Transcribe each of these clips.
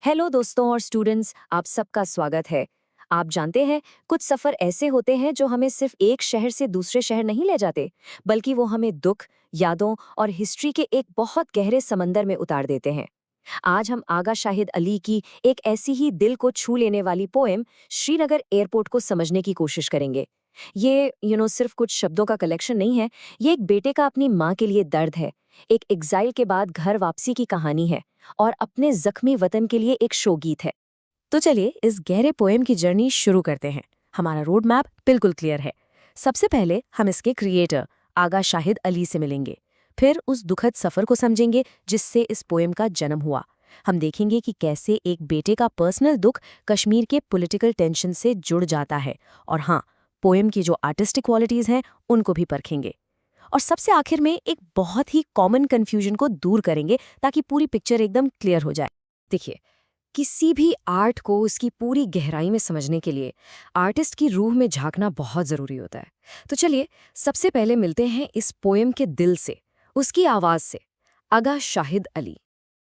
Hello दोस्तों और students, आप सबका स्वागत है। आप जानते हैं, कुछ सफ़र ऐसे होते हैं जो हमें सिर्फ एक शहर से दूसरे शहर नहीं ले जाते, बल्कि वो हमें दुख, यादों और हिस्ट्री के एक बहुत गहरे समंदर में उतार देते हैं। आज हम आगा शाहिद अली की एक ऐसी ही दिल को छू लेने वाली पोएम श्रीनगर एयरपोर्ट को समझने की कोशिश करेंगे। ये सिर्फ कुछ शब्दों का कलेक्शन नहीं है। ये एक बेटे का अपनी माँ के लिए दर्द है, एक एग्जाइल के बाद घर वापसी की कहानी है और अपने जख्मी वतन के लिए एक शोगीत है। तो चलिए इस गहरे पोएम की जर्नी शुरू करते हैं। हमारा रोड मैप बिल्कुल क्लियर है। सबसे पहले हम इसके क्रिएटर आगा शाहिद अली से मिलेंगे। फिर उस दुखद सफर को समझेंगे जिससे इस पोएम का जन्म हुआ। हम देखेंगे कि कैसे एक बेटे का पर्सनल दुख कश्मीर के पॉलिटिकल टेंशन से जुड़ जाता है। और हाँ, पोएम की जो आर्टिस्टिक क्वालिटीज हैं उनको भी परखेंगे। और सबसे आखिर में एक बहुत ही कॉमन कन्फ्यूजन को दूर करेंगे ताकि पूरी पिक्चर एकदम क्लियर हो जाए। देखिए, किसी भी आर्ट को उसकी पूरी गहराई में समझने के लिए आर्टिस्ट की रूह में झांकना बहुत ज़रूरी होता है। तो चलिए सबसे पहले मिलते हैं इस पोएम के दिल से, उसकी आवाज़ से। आगा शाहिद अली।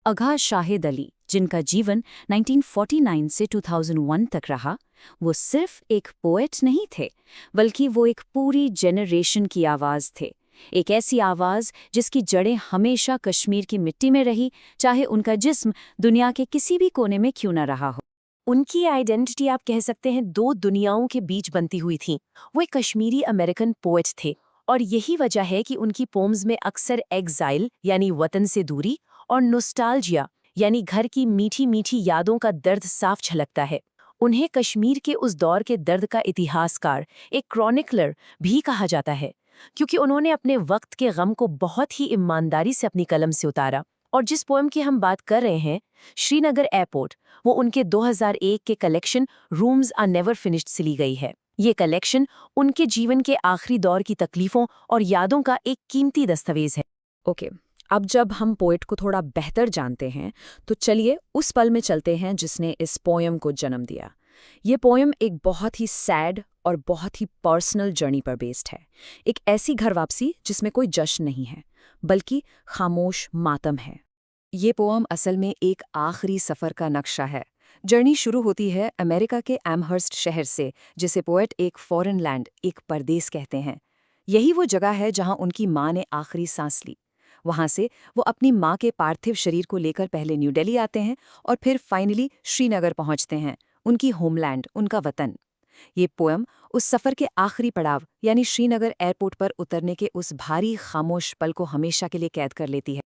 आगा शाहिद अली, जिनका जीवन 1949 से 2001 तक रहा, वो सिर्फ एक पोएट नहीं थे, बल्कि वो एक पूरी जेनरेशन की आवाज़ थे। एक ऐसी आवाज़ जिसकी जड़ें हमेशा कश्मीर की मिट्टी में रही, चाहे उनका जिस्म दुनिया के किसी भी कोने में क्यों न रहा हो। उनकी आइडेंटिटी आप कह सकते हैं दो दुनियाओं के बीच बनती हुई थी। वो एक कश्मीरी अमेरिकन पोएट थे और यही वजह है कि उनकी पोम्स में अक्सर एग्जाइल यानी वतन से दूरी और नोस्टाल्जिया यानी घर की मीठी मीठी यादों का दर्द साफ झलकता है। उन्हें कश्मीर के उस दौर के दर्द का इतिहासकार, एक क्रॉनिकलर भी कहा जाता है, क्योंकि उन्होंने अपने वक्त के गम को बहुत ही ईमानदारी से अपनी कलम से उतारा। और जिस पोएम की हम बात कर रहे हैं, श्रीनगर एयरपोर्ट, वो उनके 2001 के collection rooms are never finished से ली गई है। ये कलेक्शन उनके जीवन के आखिरी दौर की तकलीफों और यादों का एक कीमती दस्तावेज है। ओके, अब जब हम पोएट को थोड़ा बेहतर जानते हैं, तो चलिए उस पल में चलते हैं जिसने इस पोएम को जन्म दिया। ये पोएम एक बहुत ही सैड और बहुत ही पर्सनल जर्नी पर बेस्ड है। एक ऐसी घर वापसी जिसमें कोई जश्न नहीं है, बल्कि खामोश मातम है। ये पोएम असल में एक आखिरी सफ़र का नक्शा है। जर्नी शुरू होती है अमेरिका के एमहर्स्ट शहर से, जिसे पोएट एक फॉरेन लैंड, एक परदेस कहते हैं। यही वो जगह है जहां उनकी माँ ने आखिरी सांस ली। वहां से वो अपनी माँ के पार्थिव शरीर को लेकर पहले न्यू दिल्ली आते हैं और फिर फाइनली श्रीनगर पहुंचते हैं, उनकी होमलैंड, उनका वतन। ये पोएम उस सफ़र के आखिरी पड़ाव यानी श्रीनगर एयरपोर्ट पर उतरने के उस भारी खामोश पल को हमेशा के लिए कैद कर लेती है।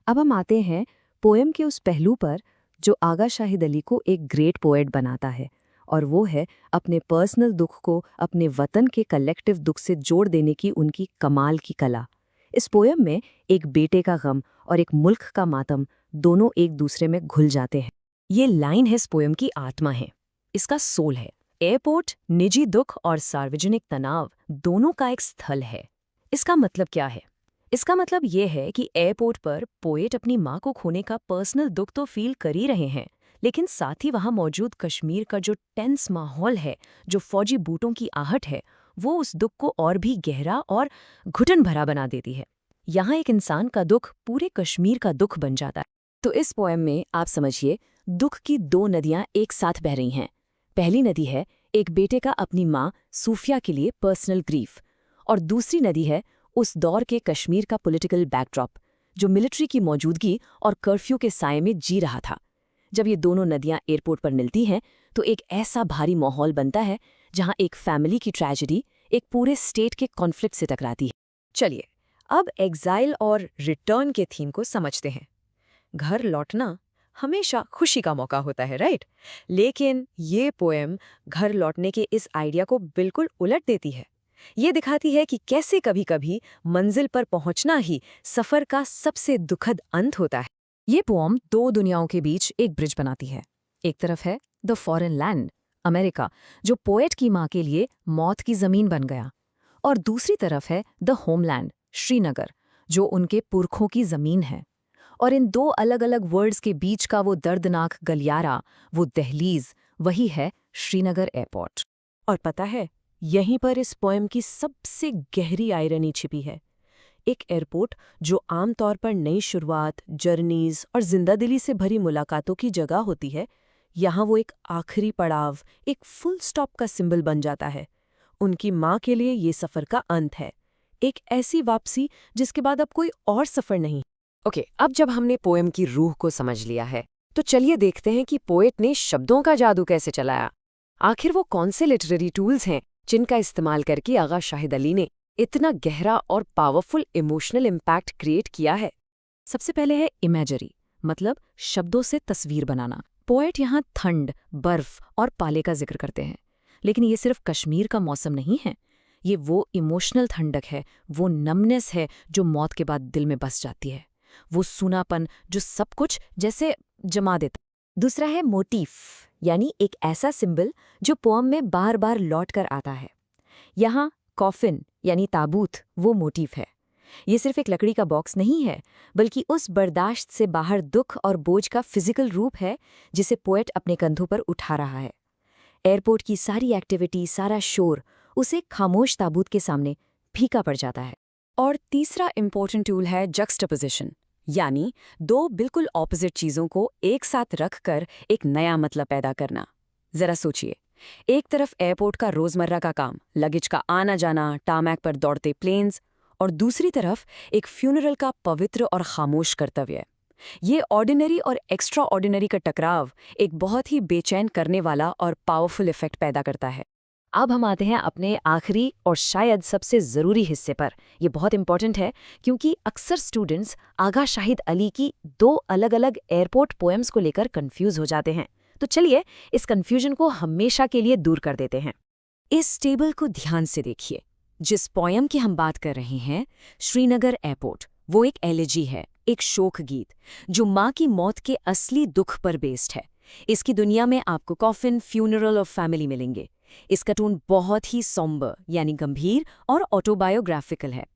अब हम आते हैं पोएम के उस पहलू पर जो आगा शाहिद अली को एक ग्रेट पोएट बनाता है, और वो है अपने पर्सनल दुख को अपने वतन के कलेक्टिव दुख से जोड़ देने की उनकी कमाल की कला। इस पोएम में एक बेटे का गम और एक मुल्क का मातम दोनों एक दूसरे में घुल जाते हैं। ये लाइन है इस पोएम की आत्मा है, इसका सोल है। एयरपोर्ट निजी दुख और सार्वजनिक तनाव दोनों का एक स्थल है। इसका मतलब क्या है? इसका मतलब ये है कि एयरपोर्ट पर पोएट अपनी माँ को खोने का पर्सनल दुख तो फील कर ही रहे हैं, लेकिन साथ ही वहाँ मौजूद कश्मीर का जो टेंस माहौल है, जो फौजी बूटों की आहट है, वो उस दुख को और भी गहरा और घुटन भरा बना देती है। यहाँ एक इंसान का दुख पूरे कश्मीर का दुख बन जाता है। तो इस पोएम में आप समझिए, दुख की दो नदियाँ एक साथ बह रही हैं। पहली नदी है एक बेटे का अपनी माँ सूफिया के लिए पर्सनल ग्रीफ, और दूसरी नदी है उस दौर के कश्मीर का पॉलिटिकल बैकड्रॉप, जो मिलिट्री की मौजूदगी और कर्फ्यू के साये में जी रहा था। जब ये दोनों नदियां एयरपोर्ट पर मिलती हैं, तो एक ऐसा भारी माहौल बनता है जहां एक फैमिली की ट्रेजेडी एक पूरे स्टेट के कॉन्फ्लिक्ट से टकराती है। चलिए अब एग्जाइल और रिटर्न के थीम को समझते हैं। घर लौटना हमेशा खुशी का मौका होता है, राइट? लेकिन ये पोएम घर लौटने के इस आइडिया को बिल्कुल उलट देती है। ये दिखाती है कि कैसे कभी-कभी मंजिल पर पहुंचना ही सफर का सबसे दुखद अंत होता है। ये पोएम दो दुनियाओं के बीच एक ब्रिज बनाती है। एक तरफ है द फॉरेन लैंड, अमेरिका, जो पोएट की माँ के लिए मौत की जमीन बन गया, और दूसरी तरफ है द होमलैंड, श्रीनगर, जो उनके पुरखों की जमीन है। और इन दो अलग अलग वर्ल्ड्स के बीच का वो दर्दनाक गलियारा, वो दहलीज, वही है श्रीनगर एयरपोर्ट। और पता है, यहीं पर इस पोएम की सबसे गहरी आयरनी छिपी है। एक एयरपोर्ट जो आमतौर पर नई शुरुआत, जर्नीज और जिंदादिली से भरी मुलाकातों की जगह होती है, यहाँ वो एक आखिरी पड़ाव, एक फुल स्टॉप का सिंबल बन जाता है। उनकी माँ के लिए ये सफ़र का अंत है, एक ऐसी वापसी जिसके बाद अब कोई और सफ़र नहीं। ओके, अब जब हमने पोएम की रूह को समझ लिया है, तो चलिए देखते हैं कि पोएट ने शब्दों का जादू कैसे चलाया। आखिर वो कौन से लिटरेरी टूल्स हैं जिनका इस्तेमाल करके आगा शाहिद अली ने इतना गहरा और पावरफुल इमोशनल इम्पैक्ट क्रिएट किया है। सबसे पहले है इमेजरी, मतलब शब्दों से तस्वीर बनाना। पोएट यहाँ ठंड, बर्फ और पाले का जिक्र करते हैं, लेकिन ये सिर्फ कश्मीर का मौसम नहीं है। ये वो इमोशनल ठंडक है, वो नमनेस है जो मौत के बाद दिल में बस जाती है, वो सूनापन जो सब कुछ जैसे जमा देता। दूसरा है मोटिफ, यानी एक ऐसा सिंबल जो पोअम में बार बार लौट कर आता है। यहाँ कॉफिन यानी ताबूत वो मोटिफ है। ये सिर्फ एक लकड़ी का बॉक्स नहीं है, बल्कि उस बर्दाश्त से बाहर दुख और बोझ का फिजिकल रूप है जिसे पोएट अपने कंधों पर उठा रहा है। एयरपोर्ट की सारी एक्टिविटी, सारा शोर उसे खामोश ताबूत के सामने फीका पड़ जाता है। और तीसरा इम्पोर्टेंट टूल है जक्सटापोजिशन, यानी दो बिल्कुल ऑपोजिट चीज़ों को एक साथ रखकर एक नया मतलब पैदा करना। जरा सोचिए, एक तरफ एयरपोर्ट का रोजमर्रा का काम, लगेज का आना जाना, टामैक पर दौड़ते प्लेन्स, और दूसरी तरफ एक फ्यूनरल का पवित्र और खामोश कर्तव्य। ये ऑर्डिनरी और एक्स्ट्रा ऑर्डिनरी का टकराव एक बहुत ही बेचैन करने वाला और पावरफुल इफेक्ट पैदा करता है। अब हम आते हैं अपने आखिरी और शायद सबसे ज़रूरी हिस्से पर। ये बहुत इंपॉर्टेंट है क्योंकि अक्सर स्टूडेंट्स आगा शाहिद अली की दो अलग अलग एयरपोर्ट पोएम्स को लेकर कंफ्यूज हो जाते हैं। तो चलिए इस कंफ्यूजन को हमेशा के लिए दूर कर देते हैं। इस टेबल को ध्यान से देखिए। जिस पोएम की हम बात कर रहे हैं, श्रीनगर एयरपोर्ट, वो एक एलेजी है, एक शोक गीत जो माँ की मौत के असली दुख पर बेस्ड है। इसकी दुनिया में आपको कॉफिन, फ्यूनरल और फैमिली मिलेंगे। इसका टोन बहुत ही सॉम्बर यानी गंभीर और ऑटोबायोग्राफिकल है।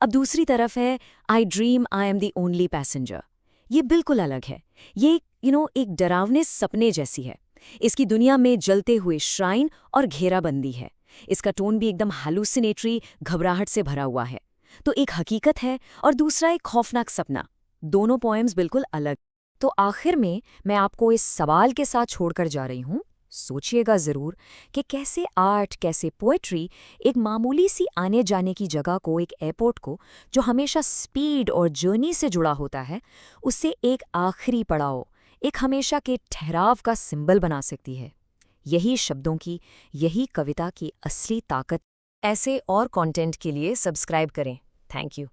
अब दूसरी तरफ है आई dream I am the only passenger. ये बिल्कुल अलग है। ये एक डरावने सपने जैसी है। इसकी दुनिया में जलते हुए श्राइन और घेराबंदी है। इसका टोन भी एकदम हैलुसिनेटरी, घबराहट से भरा हुआ है। तो एक हकीकत है और दूसरा एक खौफनाक सपना। दोनों पोएम्स बिल्कुल अलग। तो आखिर में मैं आपको इस सवाल के साथ छोड़कर जा रही हूँ, सोचिएगा ज़रूर कि कैसे आर्ट, कैसे पोएट्री एक मामूली सी आने जाने की जगह को, एक एयरपोर्ट को जो हमेशा स्पीड और जर्नी से जुड़ा होता है, उससे एक आखिरी पड़ाव, एक हमेशा के ठहराव का सिंबल बना सकती है। यही शब्दों की, यही कविता की असली ताकत। ऐसे और कंटेंट के लिए सब्सक्राइब करें। Thank you.